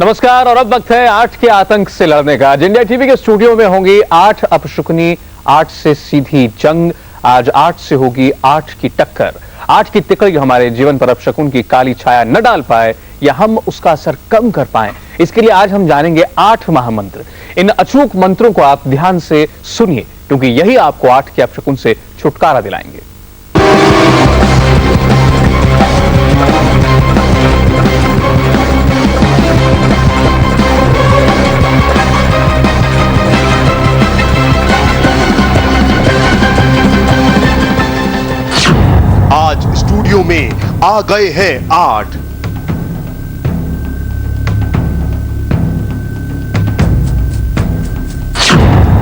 नमस्कार। और अब वक्त है 8 के आतंक से लड़ने का। आज इंडिया टीवी के स्टूडियो में होंगी 8 अपशकुनी, 8 से सीधी जंग। आज 8 से होगी 8 की टक्कर। 8 की तिकड़ी हमारे जीवन पर अपशकुन की काली छाया न डाल पाए या हम उसका असर कम कर पाए, इसके लिए आज हम जानेंगे 8 महामंत्र। इन अचूक मंत्रों को आप ध्यान से सुनिए, क्योंकि यही आपको 8 के अपशकुन से छुटकारा दिलाएंगे। आज स्टूडियो में आ गए हैं 8।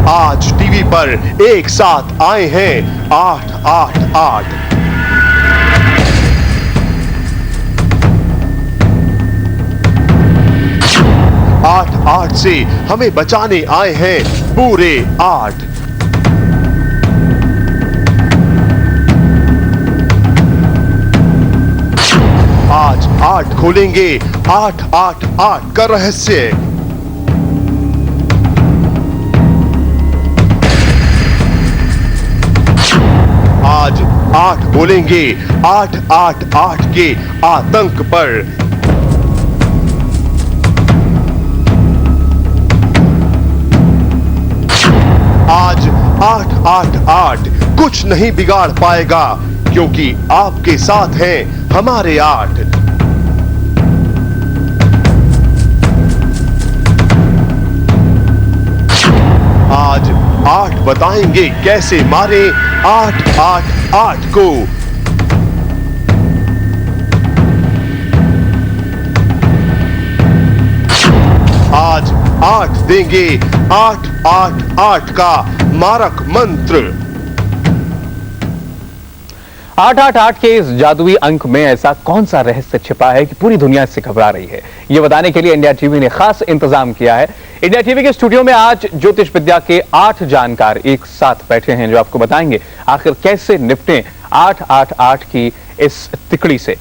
आज टीवी पर एक साथ आए हैं 8, 8, 8। आठ 8 से हमें बचाने आए हैं पूरे 8। आज 8 खोलेंगे 8, 8, 8 का रहस्य। आज 8 बोलेंगे 8, 8, 8 के आतंक पर। आज 8, 8, 8 कुछ नहीं बिगाड़ पाएगा, क्योंकि आपके साथ हैं हमारे 8। आज 8 बताएंगे कैसे मारे 8, 8, 8 को। आज 8 देंगे 8, 8, 8 का मारक मंत्र। 888 के इस जादुई अंक में ऐसा कौन सा रहस्य छिपा है कि पूरी दुनिया इससे घबरा रही है? ये बताने के लिए इंडिया टीवी ने खास इंतजाम किया है। इंडिया टीवी के स्टूडियो में आज ज्योतिष विद्या के 8 जानकार एक साथ बैठे हैं, जो आपको बताएंगे आखिर कैसे निपटें 888 की इस तिकड़ी से।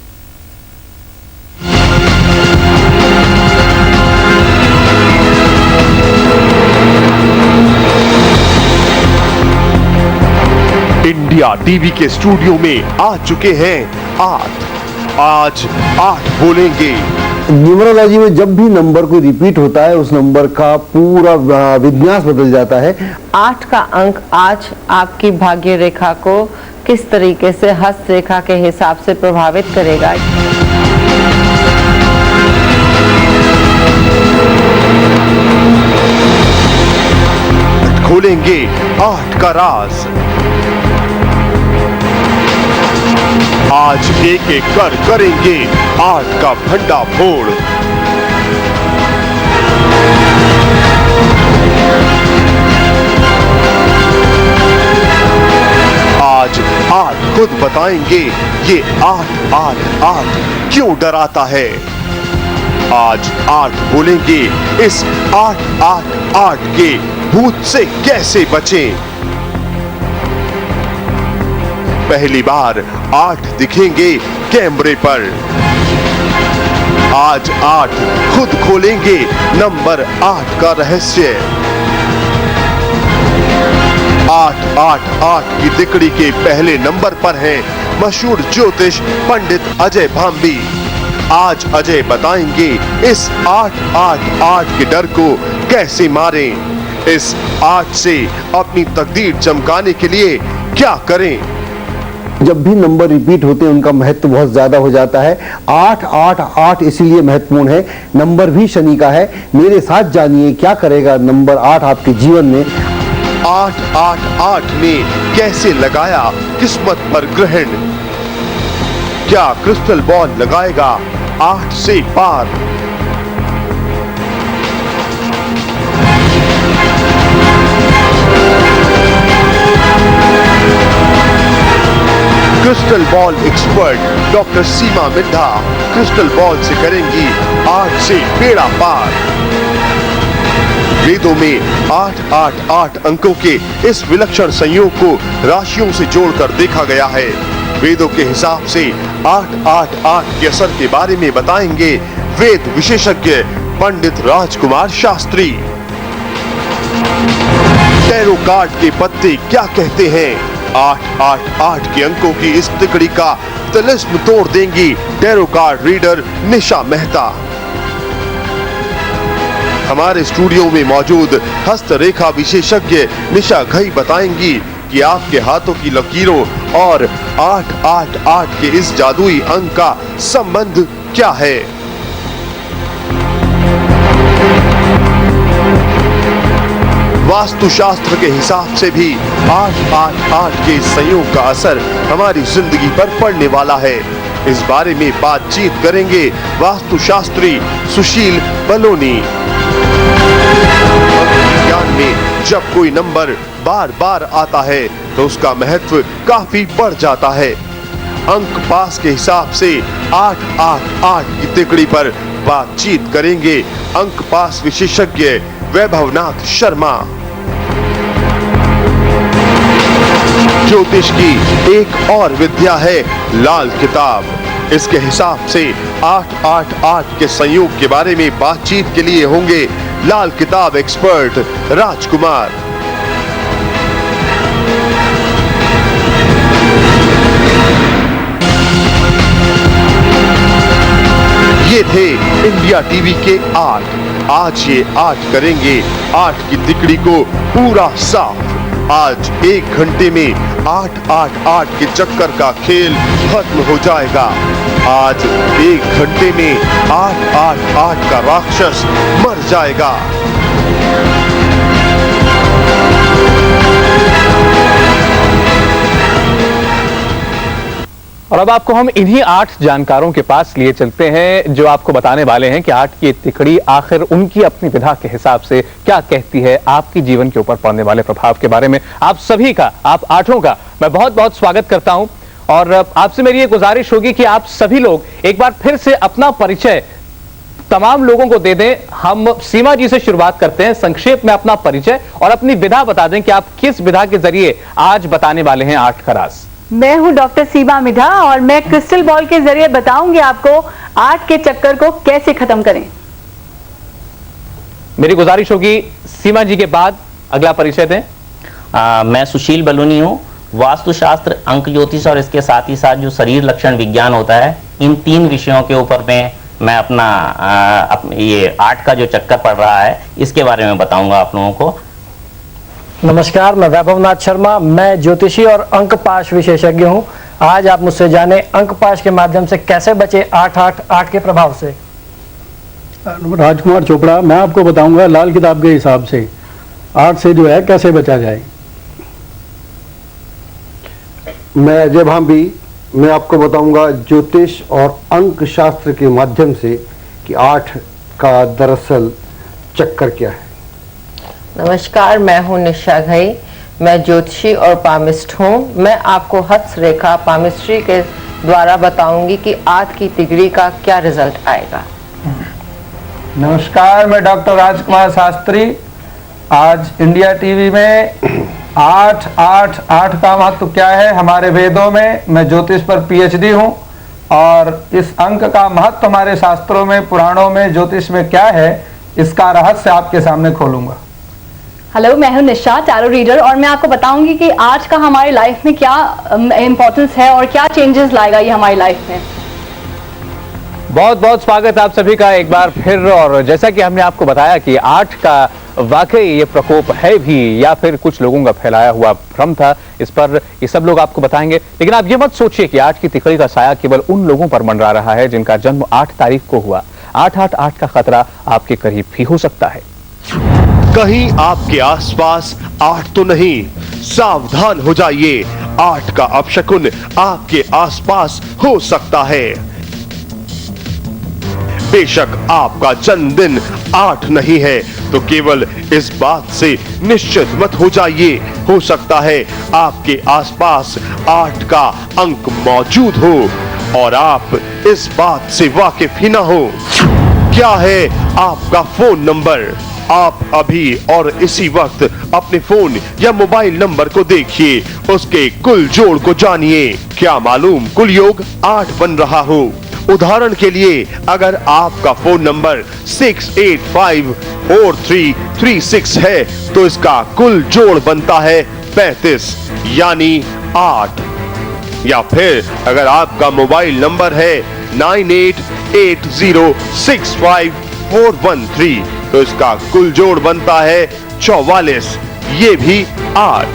इंडिया टीवी के स्टूडियो में आ चुके हैं 8। आज 8 बोलेंगे। न्यूमरोलॉजी में जब भी नंबर कोई रिपीट होता है, उस नंबर का पूरा विन्यास बदल जाता है। 8 का अंक आज आपकी भाग्य रेखा को किस तरीके से हस्त रेखा के हिसाब से प्रभावित करेगा। खोलेंगे 8 का राज। आज एक एक कर करेंगे 8 का भंडा फोड़। आज 8 खुद बताएंगे ये 8, 8, 8 क्यों डराता है। आज 8 बोलेंगे इस 8, 8, 8 के भूत से कैसे बचें। पहली बार 8 दिखेंगे कैमरे पर। आज 8 खुद खोलेंगे नंबर 8 का रहस्य। 8, 8, 8 की तिकड़ी के पहले नंबर पर हैं मशहूर ज्योतिष पंडित अजय भांबी। आज अजय बताएंगे इस 8, 8, 8 के डर को कैसे मारें। इस 8 से अपनी तकदीर चमकाने के लिए क्या करें। जब भी नंबर रिपीट होते हैं, उनका महत्व बहुत ज्यादा हो जाता है। 8, 8, 8 इसीलिए महत्वपूर्ण है। नंबर भी शनि का है। मेरे साथ जानिए क्या करेगा नंबर 8 आपके जीवन में। 8, 8, 8 ने कैसे लगाया किस्मत पर ग्रहण। क्या क्रिस्टल बॉल लगाएगा 8 से पार। क्रिस्टल बॉल एक्सपर्ट डॉक्टर सीमा मिर्धा क्रिस्टल बॉल से करेंगी 8 से बेड़ा पार। वेदों में 8, 8, 8 अंकों के इस विलक्षण संयोग को राशियों से जोड़कर देखा गया है। वेदों के हिसाब से 8, 8, 8 के असर के बारे में बताएंगे वेद विशेषज्ञ पंडित राजकुमार शास्त्री। टैरो कार्ड के पत्ते क्या कहते हैं? 888 के अंकों की इस तिकड़ी का तिलिस्म तोड़ देंगी टैरो कार्ड रीडर निशा मेहता। हमारे स्टूडियो में मौजूद हस्तरेखा विशेषज्ञ निशा घई बताएंगी कि आपके हाथों की लकीरों और 888 के इस जादुई अंक का संबंध क्या है। वास्तुशास्त्र के हिसाब से भी 888 के संयोग का असर हमारी जिंदगी पर पड़ने वाला है। इस बारे में बातचीत करेंगे वास्तुशास्त्री सुशील बलोनी। विज्ञान में जब कोई नंबर बार बार आता है तो उसका महत्व काफी बढ़ जाता है। अंक पास के हिसाब से 888 की तिकड़ी पर बातचीत करेंगे अंक पास विशेषज्ञ वैभवनाथ शर्मा। ज्योतिष की एक और विद्या है लाल किताब। इसके हिसाब से 888 के संयोग के बारे में बातचीत के लिए होंगे लाल किताब एक्सपर्ट राजकुमार। ये थे इंडिया टीवी के 8। आज ये 8 करेंगे 8 की तिकड़ी को पूरा साफ। आज 1 घंटे में 888 के चक्कर का खेल खत्म हो जाएगा। आज 1 घंटे में 888 का राक्षस मर जाएगा। और अब आपको हम इन्हीं 8 जानकारों के पास लिए चलते हैं जो आपको बताने वाले हैं कि 8 की तिकड़ी आखिर उनकी अपनी विधा के हिसाब से क्या कहती है आपकी जीवन के ऊपर पड़ने वाले प्रभाव के बारे में। आप सभी का, आप 8 का मैं बहुत बहुत स्वागत करता हूं और आपसे मेरी ये गुजारिश होगी कि आप सभी लोग एक बार फिर से अपना परिचय तमाम लोगों को दे दें। हम सीमा जी से शुरुआत करते हैं। संक्षेप में अपना परिचय और अपनी विधा बता दें कि आप किस विधा के जरिए आज बताने वाले हैं 8 का राज। मैं हूं डॉक्टर सीमा मिधा और मैं क्रिस्टल बॉल के जरिए बताऊंगी आपको 8 के चक्कर को कैसे खत्म करें। मेरी गुजारिश होगी सीमा जी के बाद अगला परिचय दें। मैं सुशील बलोनी हूँ। वास्तुशास्त्र, अंक ज्योतिष और इसके साथ ही साथ जो शरीर लक्षण विज्ञान होता है, इन 3 विषयों के ऊपर मैं अपना ये 8 का जो चक्कर पड़ रहा है इसके बारे में बताऊंगा आप लोगों को। नमस्कार, मैं वैभवनाथ शर्मा। मैं ज्योतिषी और अंक पाश विशेषज्ञ हूं। आज आप मुझसे जाने अंक पाश के माध्यम से कैसे बचे 888 के प्रभाव से। राजकुमार चोपड़ा, मैं आपको बताऊंगा लाल किताब के हिसाब से 8 से जो है कैसे बचा जाए। मैं अजय भांबी, मैं आपको बताऊंगा ज्योतिष और अंक शास्त्र के माध्यम से कि 8 का दरअसल चक्कर क्या है। नमस्कार, मैं हूं निशा घई। मैं ज्योतिषी और पामिस्ट हूं। मैं आपको हस्तरेखा पामिस्ट्री के द्वारा बताऊंगी कि 8 की तिकड़ी का क्या रिजल्ट आएगा। नमस्कार, मैं डॉक्टर राजकुमार शास्त्री। आज इंडिया टीवी में 888 का महत्व क्या है हमारे वेदों में। मैं ज्योतिष पर PhD हूं और इस अंक का महत्व हमारे शास्त्रों में, पुराणों में, ज्योतिष में क्या है, इसका रहस्य आपके सामने खोलूंगा। हेलो, मैं हूं निशा, टैरो रीडर, और मैं आपको बताऊंगी कि 8 का हमारी लाइफ में क्या इंपॉर्टेंस है और क्या चेंजेस लाएगा ये हमारी लाइफ में। बहुत बहुत स्वागत आप सभी का एक बार फिर। और जैसा कि हमने आपको बताया कि 8 का वाकई ये प्रकोप है भी या फिर कुछ लोगों का फैलाया हुआ भ्रम था, इस पर ये सब लोग आपको बताएंगे। लेकिन आप ये मत सोचिए कि 8 की तिकड़ी का साया केवल उन लोगों पर मंडरा रहा है जिनका जन्म 8 तारीख को हुआ। 888 का खतरा आपके करीब भी हो सकता है। कहीं आपके आसपास 8 तो नहीं, सावधान हो जाइए। 8 का अपशकुन आपके आसपास हो सकता है। बेशक आपका जन्मदिन 8 नहीं है तो केवल इस बात से निश्चित मत हो जाइए, हो सकता है आपके आसपास 8 का अंक मौजूद हो और आप इस बात से वाकिफ ही ना हो। क्या है आपका फोन नंबर? आप अभी और इसी वक्त अपने फोन या मोबाइल नंबर को देखिए, उसके कुल जोड़ को जानिए। क्या मालूम कुल योग 8 बन रहा हो उदाहरण के लिए अगर आपका फोन नंबर 6854336 है तो इसका कुल जोड़ बनता है 35 यानी 8। या फिर अगर आपका मोबाइल नंबर है 9880654113 तो इसका कुल जोड़ बनता है 44 ये भी 8।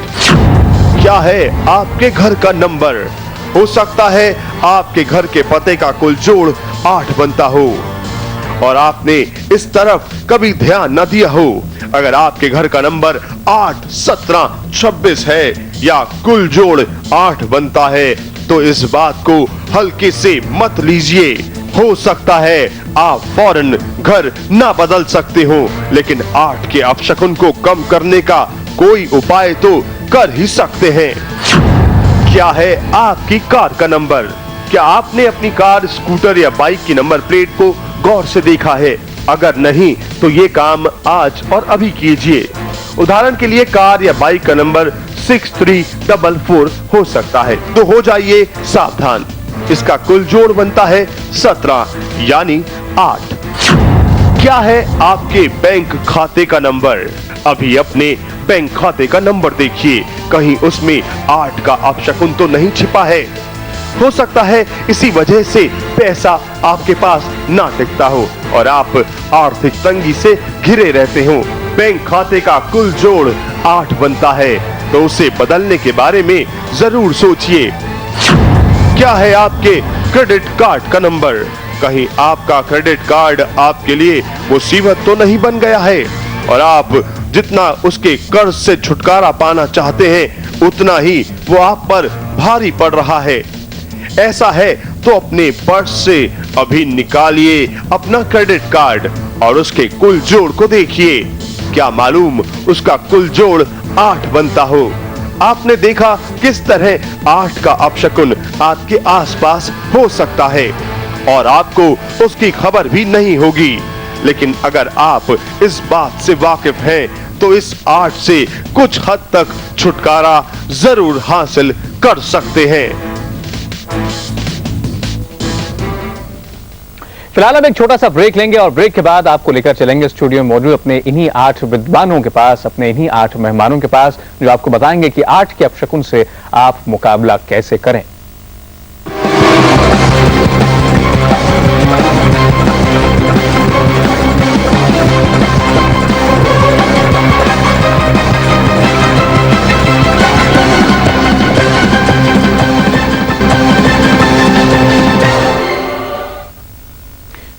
क्या है आपके घर का नंबर? हो सकता है आपके घर के पते का कुल जोड़ 8 बनता हो और आपने इस तरफ कभी ध्यान न दिया हो। अगर आपके घर का नंबर 8, 17, 26 है या कुल जोड़ 8 बनता है तो इस बात को हल्के से मत लीजिए। हो सकता है आप फौरन घर ना बदल सकते हो, लेकिन 8 के अपशकुन को कम करने का कोई उपाय तो कर ही सकते हैं। क्या है आपकी कार का नंबर? क्या आपने अपनी कार, स्कूटर या बाइक की नंबर प्लेट को गौर से देखा है? अगर नहीं तो ये काम आज और अभी कीजिए। उदाहरण के लिए कार या बाइक का नंबर 6344 हो सकता है, तो हो जाइए सावधान, इसका कुल जोड़ बनता है 17 यानी 8। क्या है आपके बैंक खाते का नंबर? अभी अपने बैंक खाते का नंबर देखिए, कहीं उसमें 8 का अपशकुन तो नहीं छिपा है। हो सकता है इसी वजह से पैसा आपके पास ना टिकता हो और आप आर्थिक तंगी से घिरे रहते हो। बैंक खाते का कुल जोड़ 8 बनता है तो उसे बदलने के बारे में जरूर सोचिए। क्या है आपके क्रेडिट कार्ड का नंबर? कहीं आपका क्रेडिट कार्ड आपके लिए मुसीबत तो नहीं बन गया है और आप जितना उसके कर्ज से छुटकारा पाना चाहते हैं उतना ही वो आप पर भारी पड़ रहा है। ऐसा है तो अपने पर्स से अभी निकालिए अपना क्रेडिट कार्ड और उसके कुल जोड़ को देखिए। क्या मालूम उसका कुल जोड़ 8 बनता हो। आपने देखा किस तरह 8 का अपशकुन आपके आसपास हो सकता है और आपको उसकी खबर भी नहीं होगी, लेकिन अगर आप इस बात से वाकिफ हैं तो इस 8 से कुछ हद तक छुटकारा जरूर हासिल कर सकते हैं। फिलहाल हम एक छोटा सा ब्रेक लेंगे और ब्रेक के बाद आपको लेकर चलेंगे स्टूडियो में मौजूद अपने इन्हीं 8 विद्वानों के पास, अपने इन्हीं 8 मेहमानों के पास, जो आपको बताएंगे कि 8 के अपशकुन से आप मुकाबला कैसे करें।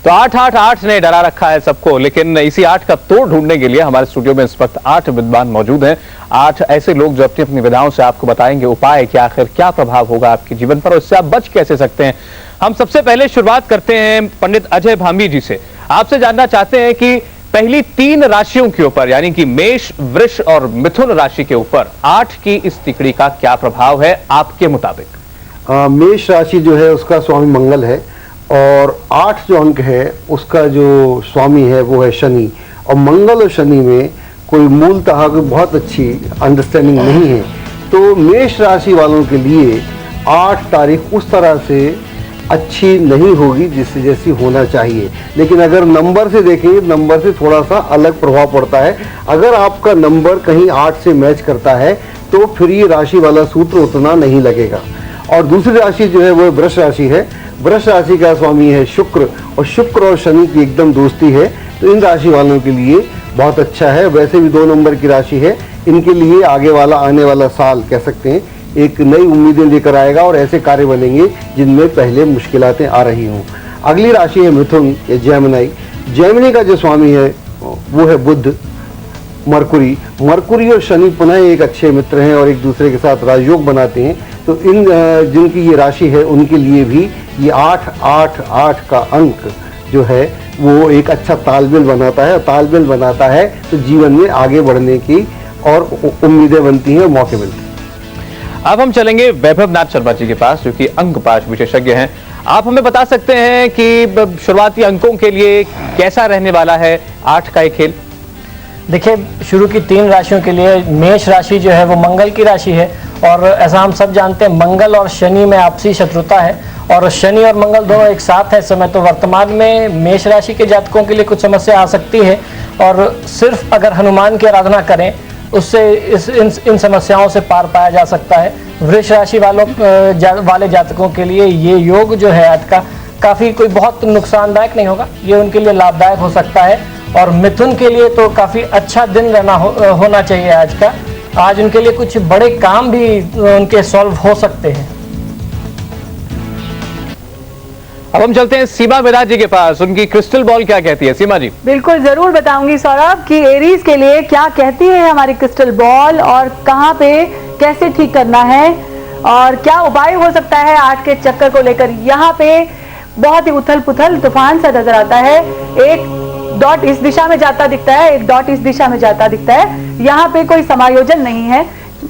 तो 8-8-8 ने डरा रखा है सबको, लेकिन इसी 8 का तोड़ ढूंढने के लिए हमारे स्टूडियो में इस वक्त 8 विद्वान मौजूद हैं। 8 ऐसे लोग जो अपनी अपनी विधाओं से आपको बताएंगे उपाय कि आखिर क्या प्रभाव होगा आपके जीवन पर और इससे आप बच कैसे सकते हैं। हम सबसे पहले शुरुआत करते हैं पंडित अजय भांबी जी से। आपसे जानना चाहते हैं कि पहली 3 राशियों के ऊपर यानी कि मेष, वृष और मिथुन राशि के ऊपर 8 की इस तिकड़ी का क्या प्रभाव है आपके मुताबिक? मेष राशि जो है उसका स्वामी मंगल है और 8 जो अंक है उसका जो स्वामी है वो है शनि, और मंगल और शनि में कोई मूलतः बहुत अच्छी अंडरस्टैंडिंग नहीं है। तो मेष राशि वालों के लिए 8 तारीख उस तरह से अच्छी नहीं होगी जिससे जैसी होना चाहिए, लेकिन अगर नंबर से देखेंगे नंबर से थोड़ा सा अलग प्रभाव पड़ता है। अगर आपका नंबर कहीं 8 से मैच करता है तो फिर ये राशि वाला सूत्र उतना नहीं लगेगा। और दूसरी राशि जो है वो वृष राशि है। वृष राशि का स्वामी है शुक्र, और शुक्र और शनि की एकदम दोस्ती है, तो इन राशि वालों के लिए बहुत अच्छा है। वैसे भी 2 नंबर की राशि है, इनके लिए आगे वाला आने वाला साल कह सकते हैं एक नई उम्मीदें लेकर आएगा और ऐसे कार्य बनेंगे जिनमें पहले मुश्किलातें आ रही हों। अगली राशि है मिथुन या जेमिनी। जेमिनी का जो स्वामी है वो है बुध, मरकुरी और शनि पुनः एक अच्छे मित्र हैं और एक दूसरे के साथ राजयोग बनाते हैं। तो इन जिनकी ये राशि है उनके लिए भी ये 8-8-8 का अंक जो है वो एक अच्छा तालमेल बनाता है, और तालमेल बनाता है तो जीवन में आगे बढ़ने की और उम्मीदें बनती हैं और मौके मिलते हैं। अब हम चलेंगे वैभव नाथ शर्मा जी के पास जो कि अंकपाश विशेषज्ञ हैं। आप हमें बता सकते हैं कि शुरुआती अंकों के लिए कैसा रहने वाला है 8 का ये खेल? देखिए, शुरू की 3 राशियों के लिए मेष राशि जो है वो मंगल की राशि है, और ऐसा हम सब जानते हैं मंगल और शनि में आपसी शत्रुता है, और शनि और मंगल दोनों एक साथ है इस समय। तो वर्तमान में मेष राशि के जातकों के लिए कुछ समस्या आ सकती है, और सिर्फ अगर हनुमान की आराधना करें उससे इन समस्याओं से पार पाया जा सकता है। वृष राशि वाले जातकों के लिए ये योग जो है आज का काफ़ी कोई बहुत नुकसानदायक नहीं होगा, ये उनके लिए लाभदायक हो सकता है। और मिथुन के लिए तो काफ़ी अच्छा दिन होना चाहिए आज का। आज उनके लिए कुछ बड़े काम भी उनके सॉल्व हो सकते हैं। अब हम चलते हैं सीमा विराज जी के पास, उनकी क्रिस्टल बॉल क्या कहती है। सीमा जी। बिल्कुल जरूर बताऊंगी सौरभ कि एरीज के लिए क्या कहती है हमारी क्रिस्टल बॉल, और कहां पे कैसे ठीक करना है और क्या उपाय हो सकता है 8 के चक्कर को लेकर। यहाँ पे बहुत ही उथल पुथल तूफान सा नजर आता है। एक डॉट इस दिशा में जाता दिखता है, एक डॉट इस दिशा में जाता दिखता है। यहाँ पे कोई समायोजन नहीं है।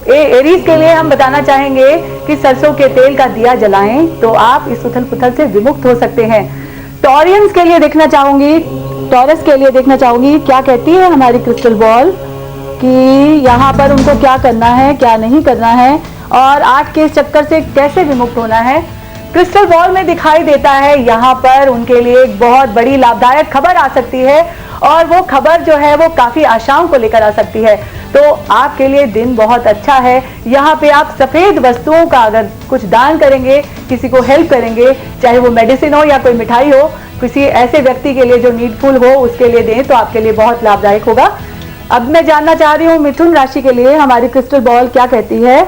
एरीज के लिए हम बताना चाहेंगे कि सरसों के तेल का दिया जलाएं तो आप इस उथल पुथल से विमुक्त हो सकते हैं। टॉरियंस के लिए देखना चाहूंगी, टॉरस के लिए देखना चाहूंगी क्या कहती है हमारी क्रिस्टल बॉल कि यहाँ पर उनको क्या करना है, क्या नहीं करना है, और 8 के चक्कर से कैसे विमुक्त होना है। क्रिस्टल बॉल में दिखाई देता है यहाँ पर उनके लिए एक बहुत बड़ी लाभदायक खबर आ सकती है, और वो खबर जो है वो काफी आशाओं को लेकर आ सकती है। तो आपके लिए दिन बहुत अच्छा है। यहाँ पे आप सफेद वस्तुओं का अगर कुछ दान करेंगे, किसी को हेल्प करेंगे, चाहे वो मेडिसिन हो या कोई मिठाई हो, किसी ऐसे व्यक्ति के लिए जो नीडफुल हो उसके लिए दें तो आपके लिए बहुत लाभदायक होगा। अब मैं जानना चाह रही हूँ मिथुन राशि के लिए हमारी क्रिस्टल बॉल क्या कहती है।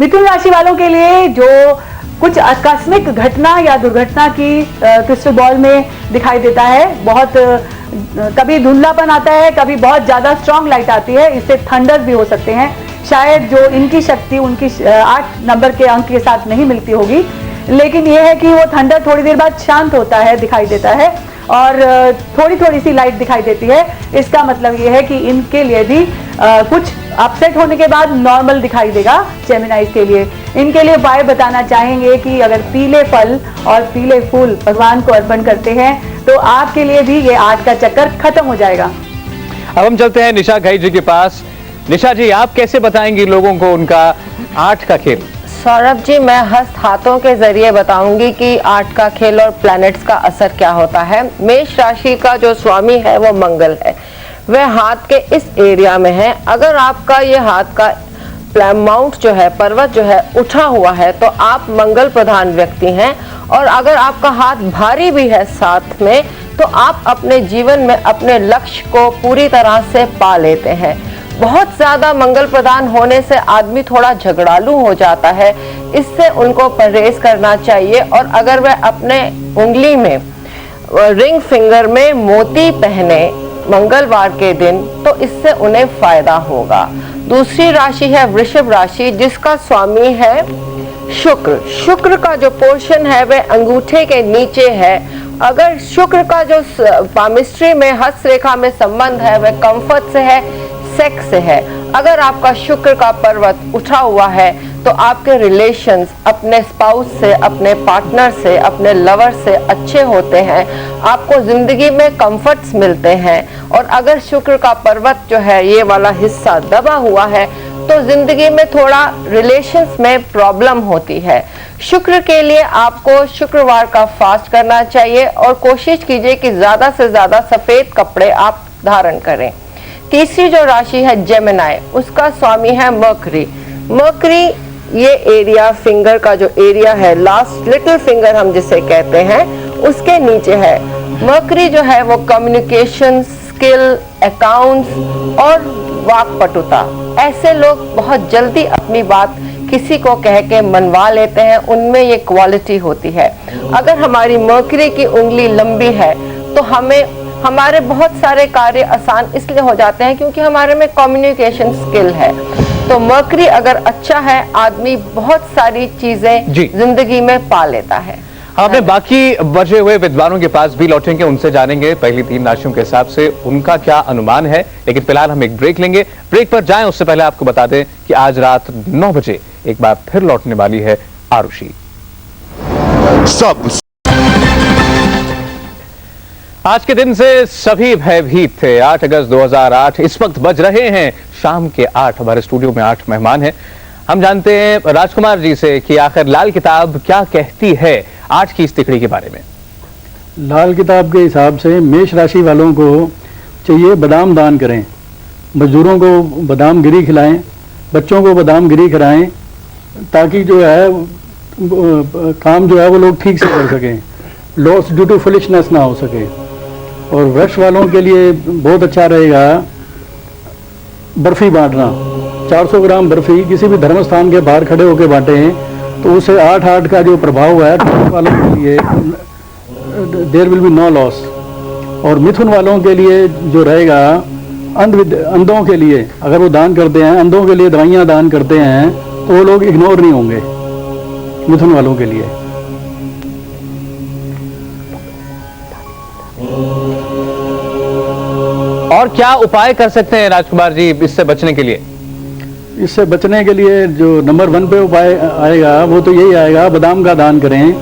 मिथुन राशि वालों के लिए जो कुछ आकस्मिक घटना या दुर्घटना की क्रिस्टल बॉल में दिखाई देता है, बहुत कभी धुंधलापन आता है, कभी बहुत ज्यादा स्ट्रांग लाइट आती है, इससे थंडर भी हो सकते हैं। शायद जो इनकी शक्ति उनकी 8 नंबर के अंक के साथ नहीं मिलती होगी, लेकिन यह है कि वो थंडर थोड़ी देर बाद शांत होता है, दिखाई देता है, और थोड़ी थोड़ी सी लाइट दिखाई देती है। इसका मतलब ये है कि इनके लिए भी कुछ अपसेट होने के बाद नॉर्मल दिखाई देगा। जेमिनाइज के लिए इनके लिए उपाय बताना चाहेंगे कि अगर पीले फल और पीले फूल भगवान को अर्पण करते हैं तो आपके लिए भी ये 8 का चक्कर खत्म हो जाएगा। अब हम चलते हैं निशा घई जी के पास। निशा जी, आप कैसे बताएंगी लोगों को उनका 8 का खेल। सौरभ जी, मैं हस्त हाथों के जरिए बताऊंगी कि 8 का खेल और प्लैनेट्स का असर क्या होता है। मेष राशि का जो स्वामी है वो मंगल है, वह हाथ के इस एरिया में है। अगर आपका ये हाथ का माउंट जो है, पर्वत जो है उठा हुआ है, तो आप मंगल प्रधान व्यक्ति हैं। और अगर आपका हाथ भारी भी है साथ में, तो आप अपने जीवन में अपने लक्ष्य को पूरी तरह से पा लेते हैं। बहुत ज्यादा मंगल प्रदान होने से आदमी थोड़ा झगड़ालू हो जाता है, इससे उनको परहेज करना चाहिए। और अगर वह अपने उंगली में रिंग फिंगर में मोती पहने मंगलवार के दिन, तो इससे उन्हें फायदा होगा। दूसरी राशि है वृषभ राशि, जिसका स्वामी है शुक्र। शुक्र का जो पोर्शन है वह अंगूठे के नीचे है। अगर शुक्र का जो पामिस्ट्री में हस्त रेखा में संबंध है वह कंफर्ट से है, सेक्स से है। अगर आपका शुक्र का पर्वत उठा हुआ है तो आपके रिलेशंस अपने स्पाउस से, अपने पार्टनर से, अपने लवर से अच्छे होते हैं, आपको जिंदगी में कंफर्ट्स मिलते हैं। और अगर शुक्र का पर्वत जो है ये वाला हिस्सा दबा हुआ है तो जिंदगी में थोड़ा रिलेशंस में प्रॉब्लम होती है। शुक्र के लिए आपको शुक्रवार का फास्ट करना चाहिए और कोशिश कीजिए कि ज्यादा से ज्यादा सफेद कपड़े आप धारण करें। तीसरी जो राशि है जेमिनाई, उसका स्वामी है मर्करी। मर्करी ये एरिया, फिंगर का जो एरिया है, लास्ट लिटिल फिंगर हम जिसे कहते हैं, उसके नीचे है। मर्करी जो है वो कम्युनिकेशन स्किल, अकाउंट्स और वाक्पटुता, ऐसे लोग बहुत जल्दी अपनी बात किसी को कह के मनवा लेते हैं, उनमें ये क्वालिटी होती है। अगर हमारी मर्करी की उंगली लंबी है तो हमारे बहुत सारे कार्य आसान इसलिए हो जाते हैं क्योंकि हमारे में कम्युनिकेशन स्किल है। तो मर्करी अगर अच्छा है, आदमी बहुत सारी चीजें जिंदगी में पा लेता है। हमने बाकी बचे हुए विद्वानों के पास भी लौटेंगे, उनसे जानेंगे पहली 3 राशियों के हिसाब से उनका क्या अनुमान है। लेकिन फिलहाल हम एक ब्रेक लेंगे। ब्रेक पर जाएं उससे पहले आपको बता दें कि आज रात 9 बजे एक बार फिर लौटने वाली है आरुषि। सब आज के दिन से सभी भयभीत थे। 8 अगस्त 2008 इस वक्त बज रहे हैं शाम के 8। हमारे स्टूडियो में 8 मेहमान हैं। हम जानते हैं राजकुमार जी से कि आखिर लाल किताब क्या कहती है आज की इस तिकड़ी के बारे में। लाल किताब के हिसाब से मेष राशि वालों को चाहिए बादाम दान करें, मजदूरों को बादाम गिरी खिलाएं, बच्चों को बादाम गिरी खिलाएं, ताकि जो है काम जो है वो लोग ठीक से कर सकें, लॉस ड्यू टू फुलिशनेस ना हो सके। और वृक्ष वालों के लिए बहुत अच्छा रहेगा बर्फी बांटना। 400 ग्राम बर्फी किसी भी धर्म स्थान के बाहर खड़े होकर बांटें तो उसे 8-8 का जो प्रभाव है वालों के लिए there will be no loss. और मिथुन वालों के लिए जो रहेगा अंधों के लिए अगर वो दान करते हैं, अंधों के लिए दवाइयाँ दान करते हैं तो वो लोग इग्नोर नहीं होंगे मिथुन वालों के लिए। और क्या उपाय कर सकते हैं राजकुमार जी इससे बचने के लिए? इससे बचने के लिए जो नंबर 1 पे उपाय आएगा वो तो यही आएगा, बादाम का दान करें।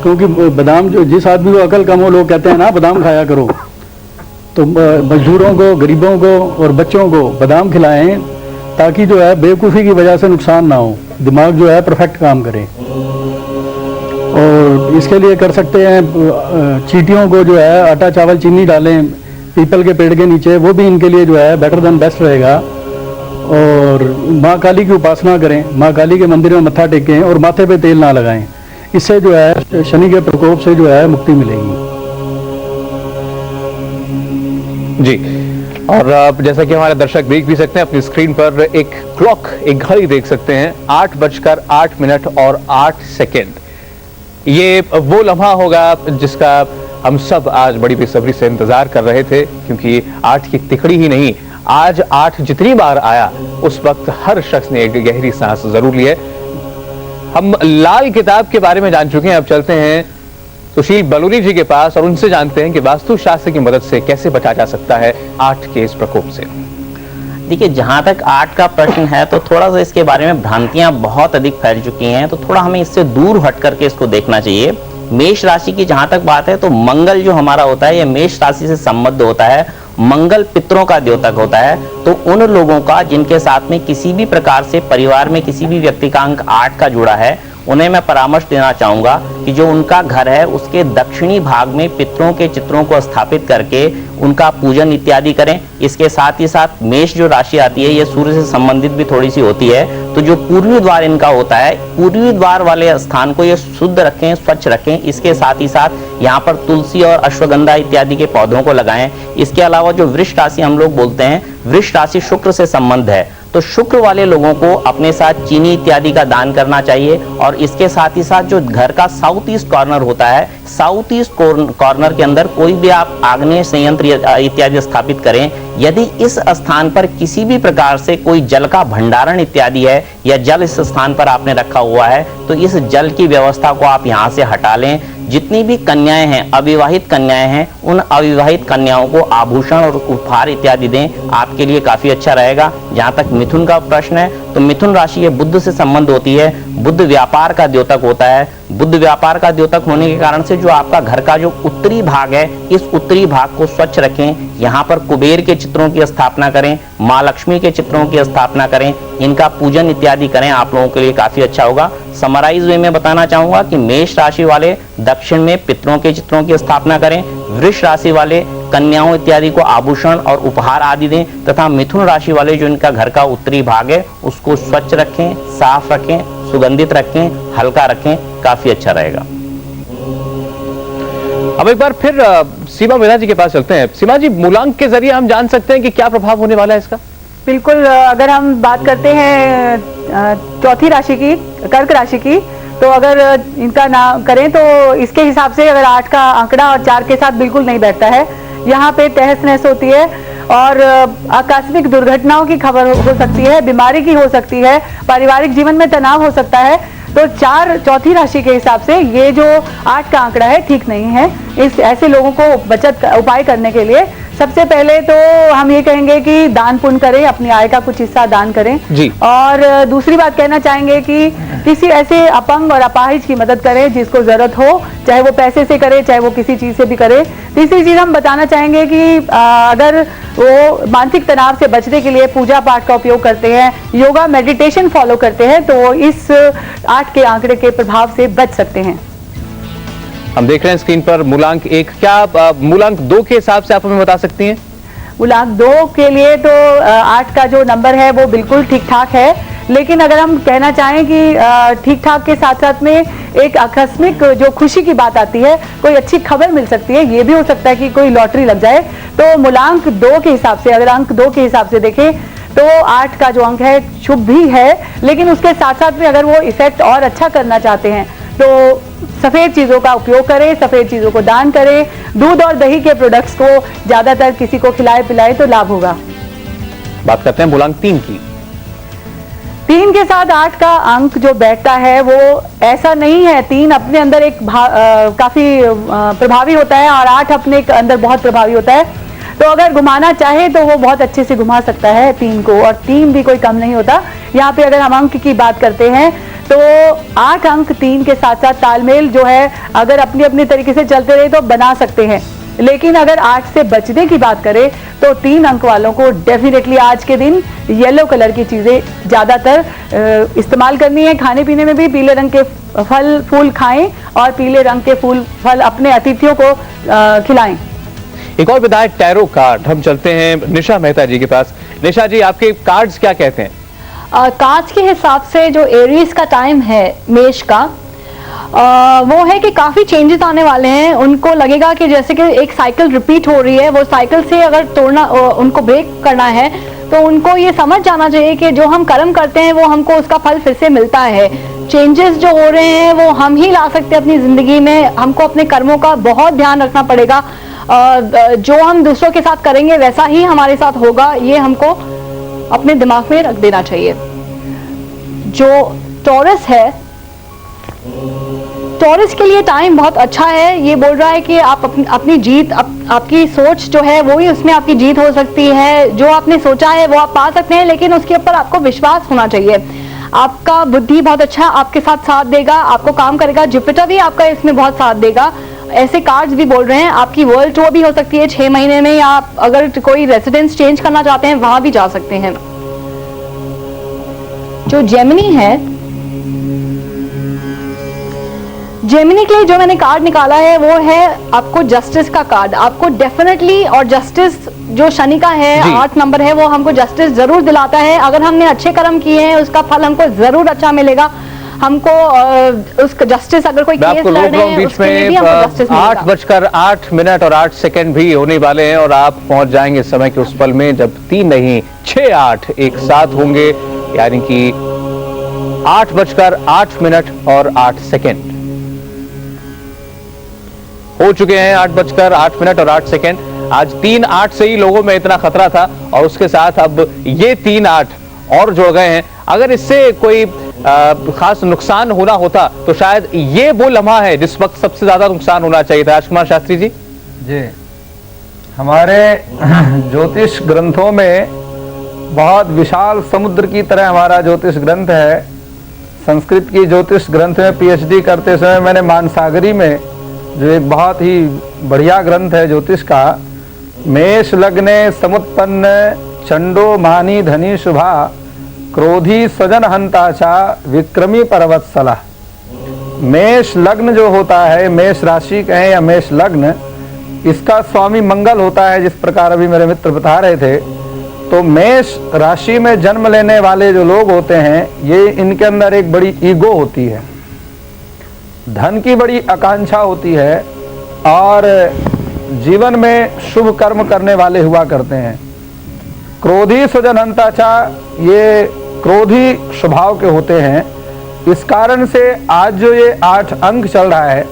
क्योंकि बादाम जो जिस आदमी को अकल कम हो, लोग कहते हैं ना बादाम खाया करो, तो मजदूरों को, गरीबों को और बच्चों को बादाम खिलाएं ताकि जो है बेवकूफ़ी की वजह से नुकसान ना हो, दिमाग जो है परफेक्ट काम करे। और इसके लिए कर सकते हैं चींटियों को जो है आटा चावल चीनी डालें पीपल के पेड़ के नीचे, वो भी इनके लिए जो है बेटर देन बेस्ट रहेगा। और माँ काली की उपासना करें, माँ काली के मंदिर में मत्था टेकें और माथे पे तेल ना लगाएं। इससे जो है शनि के प्रकोप से जो है मुक्ति मिलेगी जी। और जैसा कि हमारे दर्शक देख भी सकते हैं अपनी स्क्रीन पर एक क्लॉक, एक घड़ी देख सकते हैं, 8:08 और 8 सेकेंड। ये वो लम्हा होगा जिसका हम सब आज बड़ी बेसब्री से इंतजार कर रहे थे, क्योंकि 8 की तिकड़ी ही नहीं, आज 8 जितनी बार आया उस वक्त हर शख्स ने एक गहरी सांस जरूर ली है। हम लाल किताब के बारे में जान चुके हैं, अब चलते हैं सुशील बलूनी जी के पास और उनसे जानते हैं कि वास्तुशास्त्र की मदद से कैसे बचा जा सकता है 8 के इस प्रकोप से। देखिए, जहाँ तक 8 का प्रश्न है तो थोड़ा सा इसके बारे में भ्रांतियां बहुत अधिक फैल चुकी हैं, तो थोड़ा हमें इससे दूर हट करके इसको देखना चाहिए। मेष राशि की जहां तक बात है तो मंगल जो हमारा होता है ये मेष राशि से संबद्ध होता है। मंगल पितरों का द्योतक होता है, तो उन लोगों का जिनके साथ में किसी भी प्रकार से परिवार में किसी भी व्यक्ति का अंक 8 का जुड़ा है, उन्हें मैं परामर्श देना चाहूंगा कि जो उनका घर है उसके दक्षिणी भाग में पितरों के चित्रों को स्थापित करके उनका पूजन इत्यादि करें। इसके साथ ही साथ मेष जो राशि आती है ये सूर्य से संबंधित भी थोड़ी सी होती है, तो जो पूर्वी द्वार इनका होता है, पूर्वी द्वार वाले स्थान को ये शुद्ध रखें, स्वच्छ रखें। इसके साथ ही साथ यहाँ पर तुलसी और अश्वगंधा इत्यादि के पौधों को लगाएं। इसके अलावा जो वृष राशि हम लोग बोलते हैं, वृष राशि शुक्र से संबंध है, तो शुक्र वाले लोगों को अपने साथ चीनी इत्यादि का दान करना चाहिए। और इसके साथ ही साथ जो घर का साउथ ईस्ट कॉर्नर होता है, साउथ ईस्ट कॉर्नर के अंदर कोई भी आप आग्नेय संयंत्र इत्यादि स्थापित करें। यदि इस स्थान पर किसी भी प्रकार से कोई जल का भंडारण इत्यादि है या जल इस स्थान पर आपने रखा हुआ है, तो इस जल की व्यवस्था को आप यहाँ से हटा लें। जितनी भी कन्याएं हैं, अविवाहित कन्याएं हैं, उन अविवाहित कन्याओं को आभूषण और उपहार इत्यादि दें, आपके लिए काफी अच्छा रहेगा। जहां तक मिथुन का प्रश्न है तो मिथुन राशि ये बुध से संबंध होती है। बुध व्यापार का द्योतक होता है। बुध व्यापार का द्योतक होने के कारण से जो आपका घर का जो उत्तरी भाग है, इस उत्तरी भाग को स्वच्छ रखें। यहाँ पर कुबेर के चित्रों की स्थापना करें, माँ लक्ष्मी के चित्रों की स्थापना करें, इनका पूजन इत्यादि करें, आप लोगों के लिए काफी अच्छा होगा। समराइज वे में बताना चाहूंगा कि मेष राशि वाले दक्षिण में पितरों के चित्रों की स्थापना करें, वृष राशि वाले कन्याओं इत्यादि को आभूषण और उपहार आदि दें, तथा मिथुन राशि वाले जो इनका घर का उत्तरी भाग है उसको स्वच्छ रखें, साफ रखें, सुगंधित रखें, हल्का रखें, काफी अच्छा रहेगा। अब एक बार फिर सीमा मीना जी के पास चलते हैं। सीमा जी, मूलांक के जरिए हम जान सकते हैं कि क्या प्रभाव होने वाला है इसका? बिल्कुल, अगर हम बात करते हैं चौथी राशि की, कर्क राशि की, तो अगर इनका नाम करें तो इसके हिसाब से अगर 8 का आंकड़ा और 4 के साथ बिल्कुल नहीं बैठता है। यहाँ पे तहस नहस होती है और आकस्मिक दुर्घटनाओं की खबर हो सकती है, बीमारी की हो सकती है, पारिवारिक जीवन में तनाव हो सकता है। तो चौथी राशि के हिसाब से ये जो 8 का आंकड़ा है ठीक नहीं है। इस ऐसे लोगों को उपाय करने के लिए सबसे पहले तो हम ये कहेंगे कि दान पुण्य करें, अपनी आय का कुछ हिस्सा दान करें जी। और दूसरी बात कहना चाहेंगे कि किसी ऐसे अपंग और अपाहिज की मदद करें जिसको जरूरत हो, चाहे वो पैसे से करे, चाहे वो किसी चीज से भी करे। तीसरी चीज हम बताना चाहेंगे कि अगर वो मानसिक तनाव से बचने के लिए पूजा पाठ का उपयोग करते हैं, योगा मेडिटेशन फॉलो करते हैं, तो वो इस 8 के आंकड़े के प्रभाव से बच सकते हैं। हम देख रहे हैं स्क्रीन पर मूलांक 1, क्या मूलांक 2 के हिसाब से आप हमें बता सकती हैं? मूलांक 2 के लिए तो 8 का जो नंबर है वो बिल्कुल ठीक ठाक है, लेकिन अगर हम कहना चाहें कि ठीक ठाक के साथ साथ में एक आकस्मिक जो खुशी की बात आती है, कोई अच्छी खबर मिल सकती है, ये भी हो सकता है कि कोई लॉटरी लग जाए। तो मूलांक 2 के हिसाब से, अगर अंक 2 के हिसाब से देखें तो 8 का जो अंक है शुभ भी है, लेकिन उसके साथ साथ में अगर वो इफेक्ट और अच्छा करना चाहते हैं तो सफेद चीजों का उपयोग करें, सफेद चीजों को दान करें, दूध और दही के प्रोडक्ट्स को ज्यादातर किसी को खिलाए पिलाए तो लाभ होगा। बात करते हैं मूलांक 3 की। 3 के साथ 8 का अंक जो बैठता है वो ऐसा नहीं है। 3 अपने अंदर एक काफी प्रभावी होता है और 8 अपने अंदर बहुत प्रभावी होता है, तो अगर घुमाना चाहे तो वो बहुत अच्छे से घुमा सकता है 3 को, और 3 भी कोई कम नहीं होता। यहाँ पे अगर हम अंक की बात करते हैं तो 8 अंक 3 के साथ साथ तालमेल जो है अगर अपनी अपनी तरीके से चलते रहे तो बना सकते हैं, लेकिन अगर 8 से बचने की बात करें तो 3 अंक वालों को डेफिनेटली आज के दिन येलो कलर की चीजें ज्यादातर इस्तेमाल करनी है। खाने पीने में भी पीले रंग के फल फूल खाएं और पीले रंग के फल अपने अतिथियों को खिलाएं। एक और विधायक टैरो कार्ड, हम चलते हैं निशा मेहता जी के पास। निशा जी, आपके कार्ड्स क्या कहते हैं? कार्ड्स के हिसाब से जो एरीज का टाइम है मेष का, वो है कि काफी चेंजेस आने वाले हैं। उनको लगेगा कि जैसे कि एक साइकिल रिपीट हो रही है, वो साइकिल से अगर तोड़ना, उनको ब्रेक करना है तो उनको ये समझ जाना चाहिए कि जो हम कर्म करते हैं वो हमको उसका फल फिर से मिलता है। चेंजेस जो हो रहे हैं वो हम ही ला सकते हैं अपनी जिंदगी में। हमको अपने कर्मों का बहुत ध्यान रखना पड़ेगा। जो हम दूसरों के साथ करेंगे वैसा ही हमारे साथ होगा, ये हमको अपने दिमाग में रख देना चाहिए। जो टॉरस है, टॉरस के लिए टाइम बहुत अच्छा है। ये बोल रहा है कि आप अपनी जीत, आपकी सोच जो है वो ही उसमें आपकी जीत हो सकती है। जो आपने सोचा है वो आप पा सकते हैं, लेकिन उसके ऊपर आपको विश्वास होना चाहिए। आपका बुद्धि बहुत अच्छा आपके साथ देगा, आपको काम करेगा। जुपिटर भी आपका इसमें बहुत साथ देगा। ऐसे कार्ड्स भी बोल रहे हैं। आपकी वर्ल्ड टूर भी हो सकती है 6 महीने में, या आप अगर कोई रेसिडेंस चेंज करना चाहते हैं वहां भी जा सकते हैं। जो जेमिनी है, जेमिनी के लिए जो मैंने कार्ड निकाला है वो है आपको जस्टिस का कार्ड। आपको डेफिनेटली, और जस्टिस जो शनि का है 8 नंबर है, वो हमको जस्टिस जरूर दिलाता है। अगर हमने अच्छे कर्म किए हैं उसका फल हमको जरूर अच्छा मिलेगा। हमको उसका जस्टिस, अगर कोई केस लड़ रहे हैं उसके लिए भी हमको जस्टिस मिलेगा। 8:08 और 8 सेकंड भी होने वाले हैं और आप पहुंच जाएंगे समय के उस पल में जब 3 नहीं 6 8 एक साथ होंगे, यानी कि 8:08 और 8 सेकंड हो चुके हैं। 8:08 और 8 सेकंड। आज 3-8 से ही लोगों में इतना खतरा था और उसके साथ अब ये 3-8 और जुड़ गए हैं। अगर इससे कोई खास नुकसान होना होता तो शायद ये वो लम्हा है जिस वक्त सबसे ज्यादा नुकसान होना चाहिए था। राजकुमार शास्त्री जी। जी, हमारे ज्योतिष ग्रंथों में बहुत विशाल समुद्र की तरह हमारा ज्योतिष ग्रंथ है। संस्कृत की ज्योतिष ग्रंथ में पीएचडी करते समय मैंने मानसागरी में, जो एक बहुत ही बढ़िया ग्रंथ है ज्योतिष का, मेष लग्ने समुत्पन्न चंडो मानी धनी शुभा क्रोधी स्वजन हंताचा विक्रमी परवत्सला। मेष लग्न जो होता है, मेष राशि कहें या मेष लग्न, इसका स्वामी मंगल होता है। जिस प्रकार अभी मेरे मित्र बता रहे थे, तो मेष राशि में जन्म लेने वाले जो लोग होते हैं, ये इनके अंदर एक बड़ी ईगो होती है, धन की बड़ी आकांक्षा होती है और जीवन में शुभ कर्म करने वाले हुआ करते हैं। क्रोधी स्वजन हंताचा, ये क्रोधी स्वभाव के होते हैं। इस कारण से आज जो ये 8 अंक चल रहा है,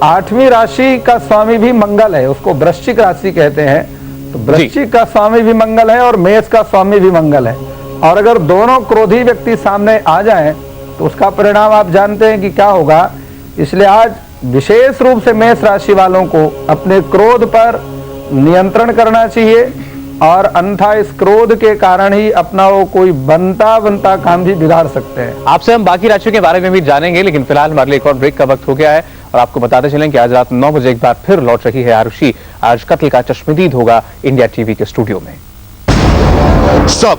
8वीं राशि का स्वामी भी मंगल है, उसको वृश्चिक राशि कहते हैं। तो वृश्चिक का स्वामी भी मंगल है और मेष का स्वामी भी मंगल है। और अगर दोनों क्रोधी व्यक्ति सामने आ जाएं तो उसका परिणाम आप जानते हैं कि क्या होगा। इसलिए आज विशेष रूप से मेष राशि वालों को अपने क्रोध पर नियंत्रण करना चाहिए और अन्यथा इस क्रोध के कारण ही अपना वो कोई बनता काम भी बिगाड़ सकते हैं। आपसे हम बाकी राशियों के बारे में भी जानेंगे, लेकिन फिलहाल हमारे लिए एक और ब्रेक का वक्त हो गया है और आपको बताते चलें कि आज रात 9 बजे एक बार फिर लौट रही है आरुषि। आज कत्ल का चश्मदीद होगा इंडिया टीवी के स्टूडियो में। सब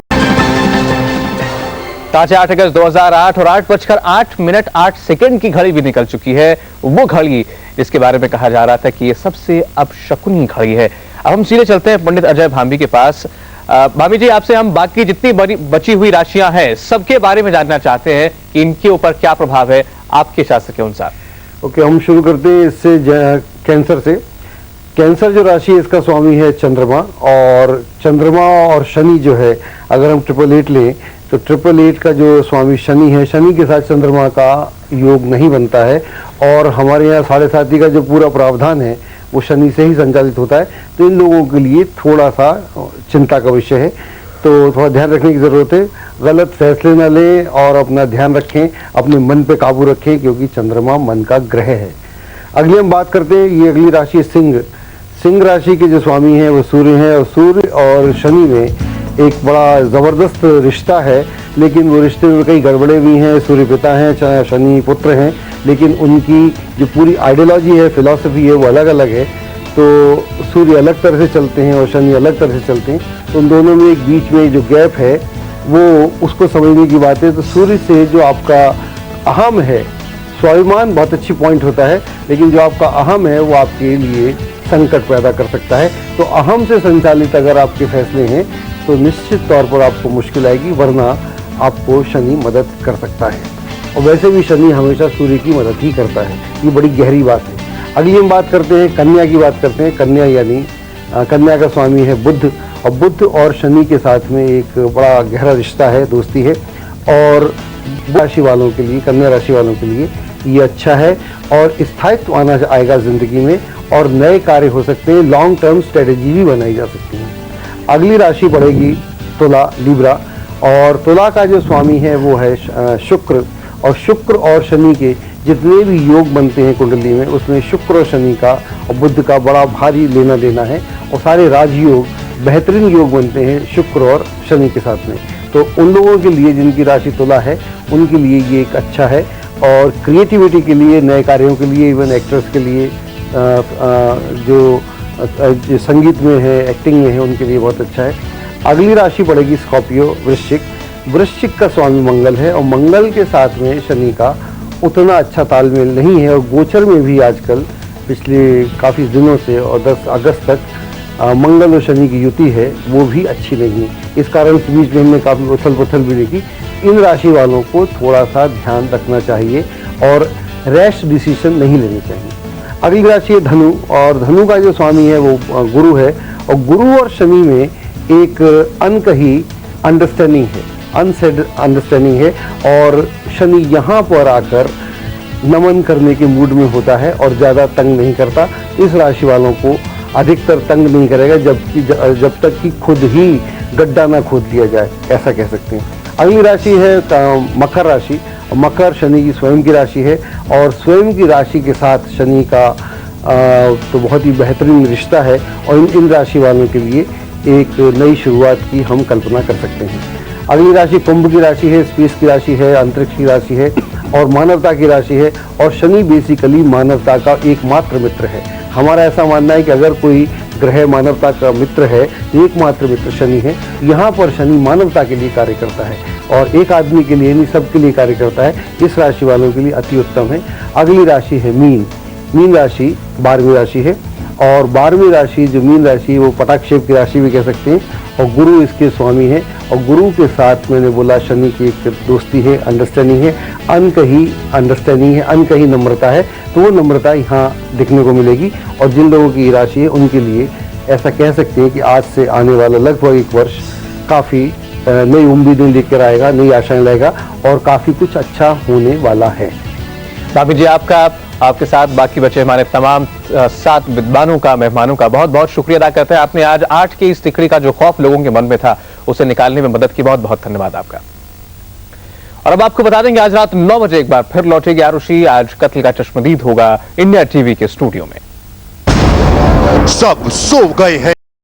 ताज़ा 8 अगस्त 2008 और 8:08 की घड़ी भी निकल चुकी है, वो घड़ी जिसके बारे में कहा जा रहा था कि ये सबसे अपशकुनी घड़ी है। अब हम सीधे चलते हैं पंडित अजय भांबी के पास। भाभी जी, आपसे हम बाकी जितनी बची हुई राशियां हैं सबके बारे में जानना चाहते हैं कि इनके ऊपर क्या प्रभाव है आपके शास्त्र के अनुसार। ओके, हम शुरू करते हैं इससे कैंसर से। कैंसर जो राशि है इसका स्वामी है चंद्रमा, और चंद्रमा और शनि जो है, अगर हम 888 लें तो 888 का जो स्वामी शनि है, शनि के साथ चंद्रमा का योग नहीं बनता है, और हमारे यहाँ 7.5 का जो पूरा प्रावधान है वो शनि से ही संचालित होता है। तो इन लोगों के लिए थोड़ा सा चिंता का विषय है, तो थोड़ा ध्यान रखने की ज़रूरत है। गलत फैसले न लें और अपना ध्यान रखें, अपने मन पे काबू रखें, क्योंकि चंद्रमा मन का ग्रह है। अगली हम बात करते हैं, ये अगली राशि सिंह। सिंह राशि के जो स्वामी हैं वो सूर्य हैं, और सूर्य और शनि में एक बड़ा ज़बरदस्त रिश्ता है, लेकिन वो रिश्ते में कई गड़बड़े भी हैं। सूर्य पिता हैं, चाहे शनि पुत्र हैं, लेकिन उनकी जो पूरी आइडियोलॉजी है, फिलॉसफी है, वो अलग अलग है। तो सूर्य अलग तरह से चलते हैं और शनि अलग तरह से चलते हैं, तो उन दोनों में एक बीच में जो गैप है वो उसको समझने की बात है। तो सूर्य से जो आपका अहम है, स्वाभिमान बहुत अच्छी पॉइंट होता है, लेकिन जो आपका अहम है वो आपके लिए संकट पैदा कर सकता है। तो अहम से संचालित अगर आपके फैसले हैं तो निश्चित तौर पर आपको मुश्किल आएगी, वरना आपको शनि मदद कर सकता है। और वैसे भी शनि हमेशा सूर्य की मदद ही करता है, ये बड़ी गहरी बात है। अगली हम बात करते हैं कन्या की बात करते हैं। कन्या यानी कन्या का स्वामी है बुध, और बुध और शनि के साथ में एक बड़ा गहरा रिश्ता है, दोस्ती है। और राशि वालों के लिए, कन्या राशि वालों के लिए ये अच्छा है, और स्थायित्व आना आएगा ज़िंदगी में, और नए कार्य हो सकते हैं, लॉन्ग टर्म स्ट्रेटेजी भी बनाई जा सकती है। अगली राशि पड़ेगी तुला, लिब्रा, और तुला का जो स्वामी है वो है शुक्र, और शुक्र और शनि के जितने भी योग बनते हैं कुंडली में, उसमें शुक्र और शनि का और बुध का बड़ा भारी लेना देना है, और सारे राजयोग बेहतरीन योग बनते हैं शुक्र और शनि के साथ में। तो उन लोगों के लिए जिनकी राशि तुला है, उनके लिए ये एक अच्छा है, और क्रिएटिविटी के लिए, नए कार्यों के लिए, इवन एक्टर्स के लिए, जो संगीत में है, एक्टिंग में है, उनके लिए बहुत अच्छा है। अगली राशि पड़ेगी स्कॉर्पियो, वृश्चिक। वृश्चिक का स्वामी मंगल है, और मंगल के साथ में शनि का उतना अच्छा तालमेल नहीं है, और गोचर में भी आजकल पिछले काफ़ी दिनों से और 10 अगस्त तक मंगल और शनि की युति है, वो भी अच्छी नहीं है। इस कारण से बीच में हमने काफ़ी उथल पुथल भी देखी। इन राशि वालों को थोड़ा सा ध्यान रखना चाहिए और रैश डिसीजन नहीं लेने चाहिए। अगली राशि है धनु, और धनु का जो स्वामी है वो गुरु है, और गुरु और शनि में एक अनकही अंडरस्टैंडिंग है, अनसेड अंडरस्टैंडिंग है, और शनि यहाँ पर आकर नमन करने के मूड में होता है और ज़्यादा तंग नहीं करता। इस राशि वालों को अधिकतर तंग नहीं करेगा जब तक कि खुद ही गड्ढा ना खोद लिया जाए, ऐसा कह सकते हैं। अगली राशि है मकर राशि। मकर शनि की स्वयं की राशि है, और स्वयं की राशि के साथ शनि का तो बहुत ही बेहतरीन रिश्ता है, और इन राशि वालों के लिए एक नई शुरुआत की हम कल्पना कर सकते हैं। अगली राशि कुंभ की राशि है, स्पेस की राशि है, अंतरिक्ष की राशि है, और मानवता की राशि है, और शनि बेसिकली मानवता का एकमात्र मित्र है। हमारा ऐसा मानना है कि अगर कोई ग्रह मानवता का मित्र है, एकमात्र मित्र शनि है। यहाँ पर शनि मानवता के लिए कार्य करता है, और एक आदमी के लिए नहीं, सबके लिए कार्य करता है। इस राशि वालों के लिए अति उत्तम है। अगली राशि है मीन। मीन राशि 12वीं राशि है, और 12वीं राशि जो मीन राशि है वो पटाक्षेप की राशि भी कह सकते हैं, और गुरु इसके स्वामी है, और गुरु के साथ मैंने बोला शनि की एक दोस्ती है, अंडरस्टैंडिंग है, अनकही अंडरस्टैंडिंग है, अनकही नम्रता है। तो वो नम्रता यहाँ दिखने को मिलेगी, और जिन लोगों की राशि है उनके लिए ऐसा कह सकते हैं कि आज से आने वाला लगभग 1 वर्ष काफ़ी नई उम्मीदें लेकर आएगा, नई आशाएं लाएगा, और काफ़ी कुछ अच्छा होने वाला है। भाभी जी, आपके साथ बाकी बचे हमारे तमाम 7 विद्वानों का, मेहमानों का बहुत बहुत शुक्रिया अदा करते हैं। आपने आज 8 की इस तिकड़ी का जो खौफ लोगों के मन में था उसे निकालने में मदद की, बहुत बहुत धन्यवाद आपका। और अब आपको बता देंगे आज रात 9 बजे एक बार फिर लौटेगी आरुषि। आज कत्ल का चश्मदीद होगा इंडिया टीवी के स्टूडियो में। सब सो गए हैं।